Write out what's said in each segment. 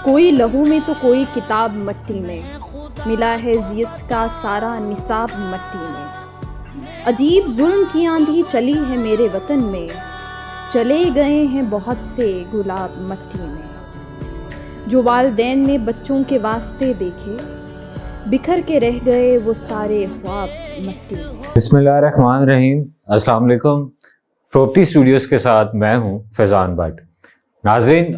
کوئی لہو میں تو کوئی کتاب مٹی میں، ملا ہے زیست کا سارا نصاب مٹی میں۔ عجیب ظلم کی آندھی چلی ہے میرے وطن میں، چلے گئے ہیں بہت سے گلاب مٹی میں۔ جو والدین نے بچوں کے واسطے دیکھے، بکھر کے رہ گئے وہ سارے خواب مٹی میں۔ بسم اللہ الرحمن الرحیم۔ السلام علیکم۔ پراپرٹی اسٹوڈیوز کے ساتھ میں ہوں فیضان بٹ۔ ناظرین،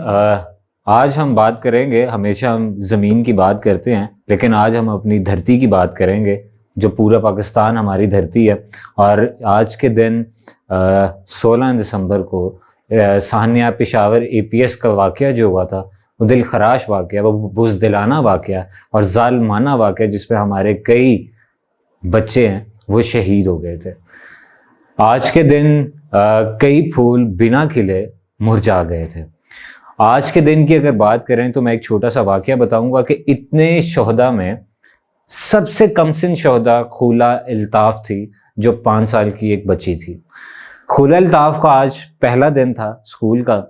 آج ہم بات کریں گے، ہمیشہ ہم زمین کی بات کرتے ہیں لیکن آج ہم اپنی دھرتی کی بات کریں گے، جو پورا پاکستان ہماری دھرتی ہے۔ اور آج کے دن 16 دسمبر کو سہانیہ پشاور APS کا واقعہ جو ہوا تھا، وہ دل خراش واقعہ، وہ بزدلانہ واقعہ اور ظالمانہ واقعہ، جس پہ ہمارے کئی بچے ہیں وہ شہید ہو گئے تھے۔ آج کے دن کئی پھول بنا کھلے مرجھا گئے تھے۔ آج کے دن کی اگر بات کریں تو میں ایک چھوٹا سا واقعہ بتاؤں گا کہ اتنے شہداء میں سب سے کم سن شہداء خولا الطاف تھی، جو 5 سال کی ایک بچی تھی۔ خولا الطاف کا آج پہلا دن تھا اسکول کا،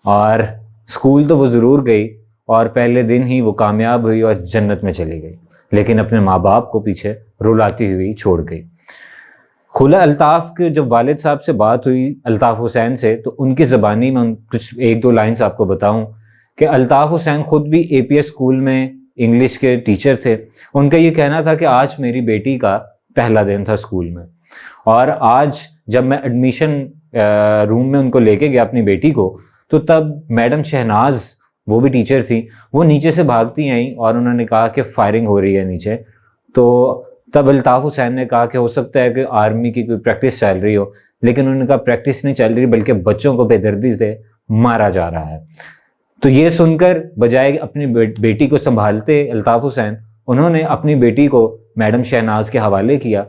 اور اسکول تو وہ ضرور گئی اور پہلے دن ہی وہ کامیاب ہوئی اور جنت میں چلی گئی، لیکن اپنے ماں باپ کو پیچھے رلاتی ہوئی چھوڑ گئی۔ خولا الطاف کے جب والد صاحب سے بات ہوئی الطاف حسین سے، تو ان کی زبانی میں کچھ 1-2 لائنز آپ کو بتاؤں کہ الطاف حسین خود بھی APS اسکول میں انگلش کے ٹیچر تھے۔ ان کا یہ کہنا تھا کہ آج میری بیٹی کا پہلا دن تھا اسکول میں، اور آج جب میں ایڈمیشن روم میں ان کو لے کے گیا اپنی بیٹی کو، تو تب میڈم شہناز، وہ بھی ٹیچر تھی، وہ نیچے سے بھاگتی آئیں اور انہوں نے کہا کہ فائرنگ ہو رہی ہے نیچے۔ تو تب الطاف حسین نے کہا کہ ہو سکتا ہے کہ آرمی کی کوئی پریکٹس چل رہی ہو، لیکن انہوں نے کہا پریکٹس نہیں چل رہی بلکہ بچوں کو بے دردی سے مارا جا رہا ہے۔ تو یہ سن کر بجائے اپنی بیٹی کو سنبھالتے الطاف حسین، انہوں نے اپنی بیٹی کو میڈم شہناز کے حوالے کیا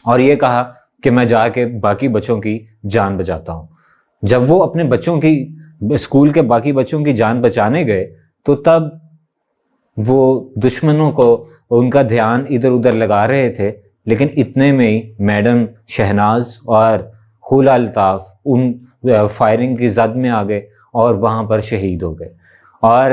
اور یہ کہا کہ میں جا کے باقی بچوں کی جان بچاتا ہوں۔ جب وہ اپنے بچوں کی، اسکول کے باقی بچوں کی جان بچانے گئے، تو تب وہ دشمنوں کو ان کا دھیان ادھر ادھر لگا رہے تھے، لیکن اتنے میں ہی میڈم شہناز اور خولا الطاف ان فائرنگ کی زد میں آ گئے اور وہاں پر شہید ہو گئے۔ اور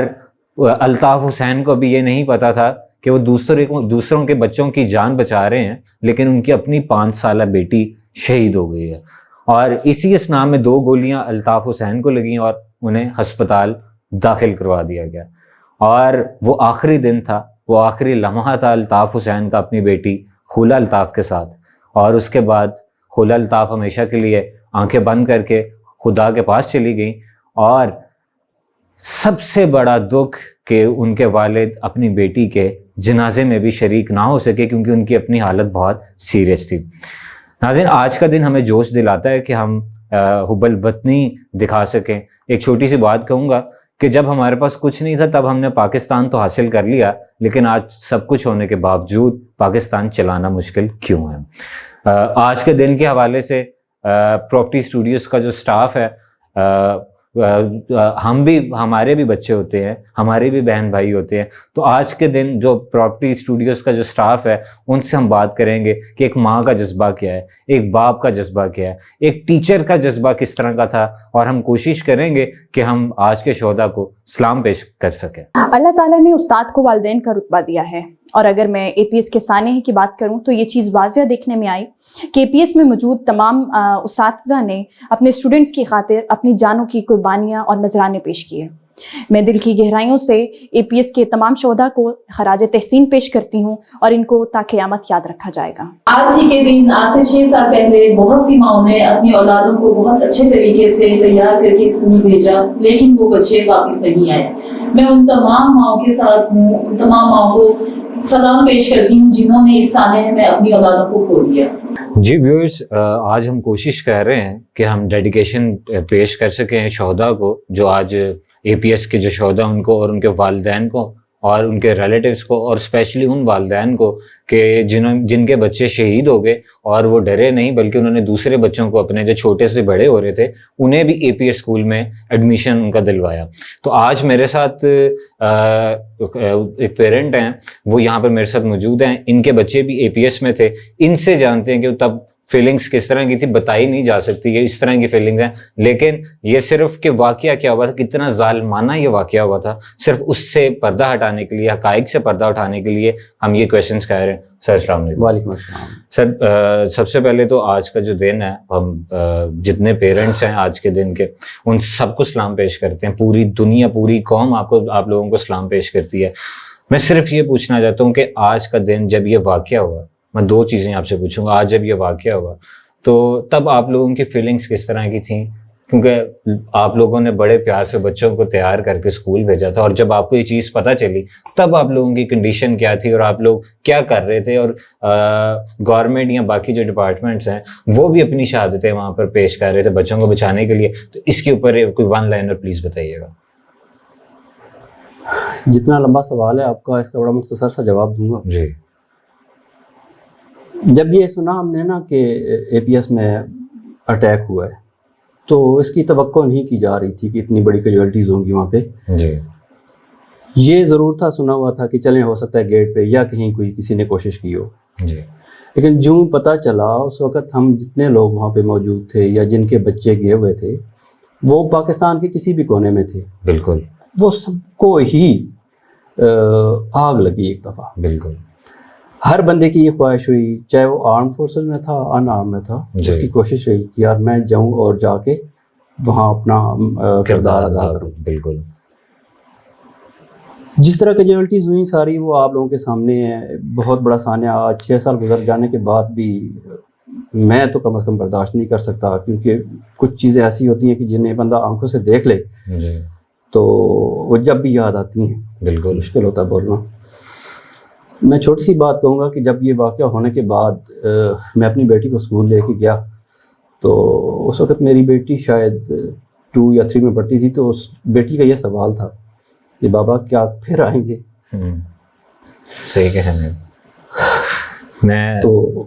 الطاف حسین کو بھی یہ نہیں پتا تھا کہ وہ دوسروں کے بچوں کی جان بچا رہے ہیں، لیکن ان کی اپنی 5 سالہ بیٹی شہید ہو گئی ہے۔ اور اسی اسنا میں 2 گولیاں الطاف حسین کو لگیں اور انہیں ہسپتال داخل کروا دیا گیا۔ اور وہ آخری دن تھا، وہ آخری لمحہ تھا الطاف حسین کا اپنی بیٹی خولا الطاف کے ساتھ، اور اس کے بعد خولا الطاف ہمیشہ کے لیے آنکھیں بند کر کے خدا کے پاس چلی گئیں۔ اور سب سے بڑا دکھ کہ ان کے والد اپنی بیٹی کے جنازے میں بھی شریک نہ ہو سکے، کیونکہ ان کی اپنی حالت بہت سیریس تھی۔ ناظرین، آج کا دن ہمیں جوش دلاتا ہے کہ ہم حب الوطنی دکھا سکیں۔ ایک چھوٹی سی بات کہوں گا کہ جب ہمارے پاس کچھ نہیں تھا تب ہم نے پاکستان تو حاصل کر لیا، لیکن آج سب کچھ ہونے کے باوجود پاکستان چلانا مشکل کیوں ہے؟ آج کے دن کے حوالے سے پراپرٹی اسٹوڈیوز کا جو سٹاف ہے، ہمارے بھی بچے ہوتے ہیں، ہمارے بھی بہن بھائی ہوتے ہیں، تو آج کے دن جو پراپرٹی اسٹوڈیوز کا جو سٹاف ہے، ان سے ہم بات کریں گے کہ ایک ماں کا جذبہ کیا ہے، ایک باپ کا جذبہ کیا ہے، ایک ٹیچر کا جذبہ کس طرح کا تھا، اور ہم کوشش کریں گے کہ ہم آج کے شہداء کو سلام پیش کر سکیں۔ اللہ تعالیٰ نے استاد کو والدین کا رتبہ دیا ہے، اور اگر میں APS کے سانحے کی بات کروں تو یہ چیز واضح دیکھنے میں آئی کہ APS میں موجود تمام اساتذہ نے اپنے اسٹوڈنٹس کی خاطر اپنی جانوں کی قربانیاں اور نذرانے پیش کیے۔ میں دل کی گہرائیوں سے APS کے تمام شہداء کو خراج تحسین پیش کرتی ہوں، اور ان کو تا قیامت یاد رکھا جائے گا۔ آج ہی کے دن، آج سے 6 سال پہلے، بہت سی ماؤں نے اپنی اولادوں کو بہت اچھے طریقے سے تیار کر کے اسکول بھیجا، لیکن وہ بچے واپس نہیں آئے۔ میں ان تمام ماؤں کے ساتھ ہوں، ان تمام ماؤں کو سلام پیش کرتی ہوں جنہوں نے اس سانحے میں اپنی اولادوں کو کھو دیا۔ جی ویورز، آج ہم کوشش کر رہے ہیں کہ ہم ڈیڈیکیشن پیش کر سکیں شہداء کو، جو آج APS کے جو شہداء ان کو اور ان کے والدین کو اور ان کے ریلیٹیوز کو، اور اسپیشلی ان والدین کو کہ جن کے بچے شہید ہو گئے اور وہ ڈرے نہیں، بلکہ انہوں نے دوسرے بچوں کو، اپنے جو چھوٹے سے بڑے ہو رہے تھے، انہیں بھی APS اسکول میں ایڈمیشن ان کا دلوایا۔ تو آج میرے ساتھ ایک پیرنٹ ہیں، وہ یہاں پر میرے ساتھ موجود ہیں، ان کے بچے بھی APS میں تھے۔ ان سے جانتے ہیں کہ تب فیلنگس کس طرح کی تھی بتائی نہیں جا سکتی، یہ اس طرح کی فیلنگز ہیں. لیکن یہ صرف کہ واقعہ کیا ہوا تھا، کتنا ظالمانہ یہ واقعہ ہوا تھا، صرف اس سے پردہ ہٹانے کے لیے، حقائق سے پردہ اٹھانے کے لیے ہم یہ کویشچنس کہہ رہے ہیں. سر السلام علیکم. وعلیکم السلام. سر سب سے پہلے تو آج کا جو دن ہے، ہم جتنے پیرنٹس ہیں آج کے دن کے، ان سب کو سلام پیش کرتے ہیں. پوری دنیا، پوری قوم آپ لوگوں کو سلام پیش کرتی ہے. میں صرف یہ پوچھنا چاہتا ہوں کہ آج کا دن جب یہ واقعہ ہوا، میں 2 چیزیں آپ سے پوچھوں گا. آج جب یہ واقعہ ہوا تو تب آپ لوگوں کی فیلنگس کس طرح کی تھیں؟ کیونکہ آپ لوگوں نے بڑے پیار سے بچوں کو تیار کر کے اسکول بھیجا تھا، اور جب آپ کو یہ چیز پتہ چلی تب آپ لوگوں کی کنڈیشن کیا تھی اور آپ لوگ کیا کر رہے تھے؟ اور گورنمنٹ یا باقی جو ڈپارٹمنٹس ہیں وہ بھی اپنی شہادتیں وہاں پر پیش کر رہے تھے بچوں کو بچانے کے لیے. تو اس کے اوپر کوئی 1 لائنر پلیز بتائیے گا. جتنا لمبا سوال ہے آپ کا، اس کا بڑا مختصر سا جواب دوں گا. جی. جب یہ سنا ہم نے نا کہ اے پی ایس میں اٹیک ہوا ہے، تو اس کی توقع نہیں کی جا رہی تھی کہ اتنی بڑی کیجویلٹیز ہوں گی وہاں پہ. جی. یہ ضرور تھا، سنا ہوا تھا کہ چلیں ہو سکتا ہے گیٹ پہ یا کہیں کسی نے کوشش کی ہو. جی. لیکن جو پتہ چلا اس وقت ہم جتنے لوگ وہاں پہ موجود تھے یا جن کے بچے گئے ہوئے تھے، وہ پاکستان کے کسی بھی کونے میں تھے. بالکل. وہ سب کو ہی آگ لگی ایک دفعہ. بالکل. ہر بندے کی یہ خواہش ہوئی، چاہے وہ آرم فورسز میں تھا، ان آرم میں تھا، اس کی کوشش رہی کہ یار میں جاؤں اور جا کے وہاں اپنا کردار ادا کروں. بالکل. جس طرح کیجویلٹیز ہوئیں ساری وہ آپ لوگوں کے سامنے ہے. بہت بڑا سانحہ. آج 6 سال گزر جانے کے بعد بھی میں تو کم از کم برداشت نہیں کر سکتا، کیونکہ کچھ چیزیں ایسی ہوتی ہیں کہ جنہیں بندہ آنکھوں سے دیکھ لے جی تو وہ جب بھی یاد آتی ہیں. بالکل مشکل ہوتا ہے بولنا. میں چھوٹی سی بات کہوں گا کہ جب یہ واقعہ ہونے کے بعد میں اپنی بیٹی کو اسکول لے کے گیا، تو اس وقت میری بیٹی شاید 2 یا 3 میں پڑھتی تھی. تو اس بیٹی کا یہ سوال تھا کہ بابا کیا پھر آئیں گے؟ صحیح کہنا. میں تو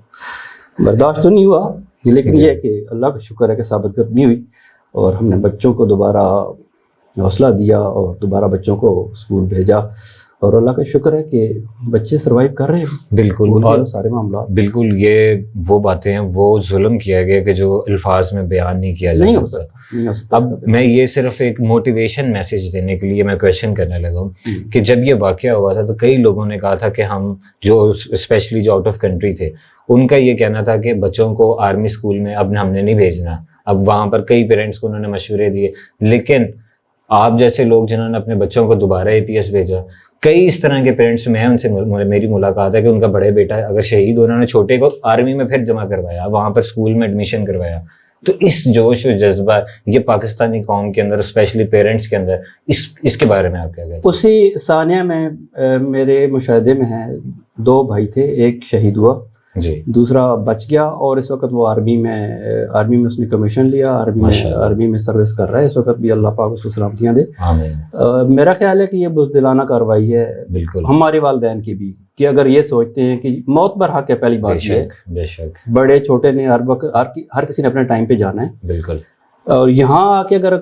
برداشت تو نہیں ہوا، لیکن یہ ہے کہ اللہ کا شکر ہے کہ ثابت قدمی ہوئی اور ہم نے بچوں کو دوبارہ حوصلہ دیا اور دوبارہ بچوں کو اسکول بھیجا. اور اللہ کا شکر ہے کہ بچے سروائیو کر رہے ہیں. بالکل. اور سارے معاملات بالکل یہ وہ باتیں ہیں، وہ ظلم کیا گیا کہ جو الفاظ میں بیان نہیں کیا جا سکتا. اب میں یہ صرف ایک موٹیویشن میسج دینے کے لیے میں کویشچن کرنے لگا ہوں کہ جب یہ واقعہ ہوا تھا تو کئی لوگوں نے کہا تھا کہ ہم جو اسپیشلی جو آؤٹ آف کنٹری تھے، ان کا یہ کہنا تھا کہ بچوں کو آرمی اسکول میں اب ہم نے نہیں بھیجنا. اب وہاں پر کئی پیرنٹس کو انہوں نے مشورے دیے، لیکن آپ جیسے لوگ جنہوں نے اپنے بچوں کو دوبارہ اے پی ایس بھیجا، کئی اس طرح کے پیرنٹس میں ان سے میری ملاقات ہے کہ ان کا بڑے بیٹا اگر شہید ہو، انہوں نے چھوٹے کو آرمی میں پھر جمع کروایا، وہاں پر اسکول میں ایڈمیشن کروایا. تو اس جوش و جذبہ یہ پاکستانی قوم کے اندر، اسپیشلی پیرنٹس کے اندر، اس کے بارے میں آپ کیا کہتے ہیں؟ اسی ثانیہ میں میرے مشاہدے میں ہیں 2 بھائی تھے، ایک شہید ہوا، جی، دوسرا بچ گیا اور اس وقت وہ آرمی میں اس نے کمیشن لیا، آرمی میں سروس کر رہا ہے اس وقت بھی. اللہ پاک اس کو سلامتیاں دے. آمین. میرا خیال ہے کہ یہ بزدلانہ کارروائی ہے بالکل ہمارے والدین کی بھی، کہ اگر یہ سوچتے ہیں کہ موت بر حق ہے. پہلی بات یہ ہے بے شک بڑے چھوٹے نے ہر وقت ہر کسی نے اپنے ٹائم پہ جانا ہے. بالکل. اور یہاں آ کے اگر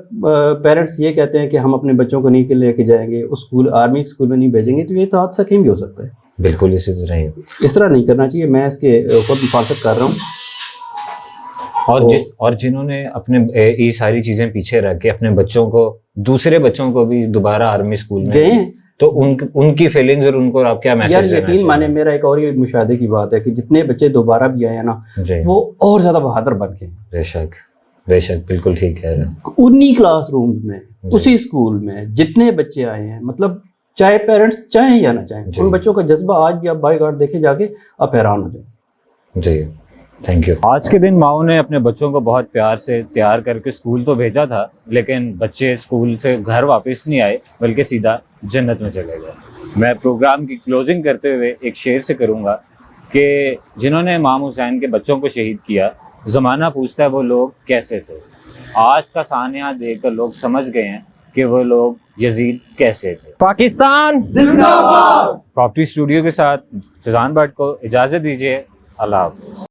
پیرنٹس یہ کہتے ہیں کہ ہم اپنے بچوں کو نہیں لے کے جائیں گے اس اسکول، آرمی اسکول میں نہیں بھیجیں گے، تو یہ تو حادثہ کہیں بھی ہو سکتا ہے. بالکل اسی طرح ہی. اس طرح نہیں کرنا چاہیے. میں اس کے اوپر مخالفت کر رہا ہوں. اور جنہوں نے اپنے یہ ساری چیزیں پیچھے رکھ کے اپنے بچوں کو، دوسرے بچوں کو بھی دوبارہ آرمی اسکول میں گئے ہیں، تو ان کی فیلنگز اور ان کو آپ کیا میسج دینا یقین مانے. میرا ایک اور یہ مشاہدے کی بات ہے کہ جتنے بچے دوبارہ بھی آئے ہیں نا، جی، وہ اور زیادہ بہادر بن کے. بے شک بے شک، بالکل ٹھیک ہے. انہی کلاس رومز میں، اسی اسکول میں جتنے بچے آئے ہیں، مطلب چاہے پیرنٹس چاہیں یا نہ چاہیں، ان بچوں کا جذبہ آج بھی آپ بائی گارڈ دیکھیں جا کے آپ حیران ہو جائیں. جی تھینک یو. آج کے دن ماؤں نے اپنے بچوں کو بہت پیار سے تیار کر کے اسکول تو بھیجا تھا، لیکن بچے اسکول سے گھر واپس نہیں آئے بلکہ سیدھا جنت میں چلے گئے. میں پروگرام کی کلوزنگ کرتے ہوئے ایک شعر سے کروں گا کہ جنہوں نے امام حسین کے بچوں کو شہید کیا، زمانہ پوچھتا ہے وہ لوگ کیسے تھے. آج کا سانحہ دیکھ کر لوگ سمجھ گئے ہیں کہ وہ لوگ یزید کیسے تھے. پاکستان زندہ باد. پراپرٹی اسٹوڈیو کے ساتھ فیضان بٹ کو اجازت دیجیے. اللہ حافظ.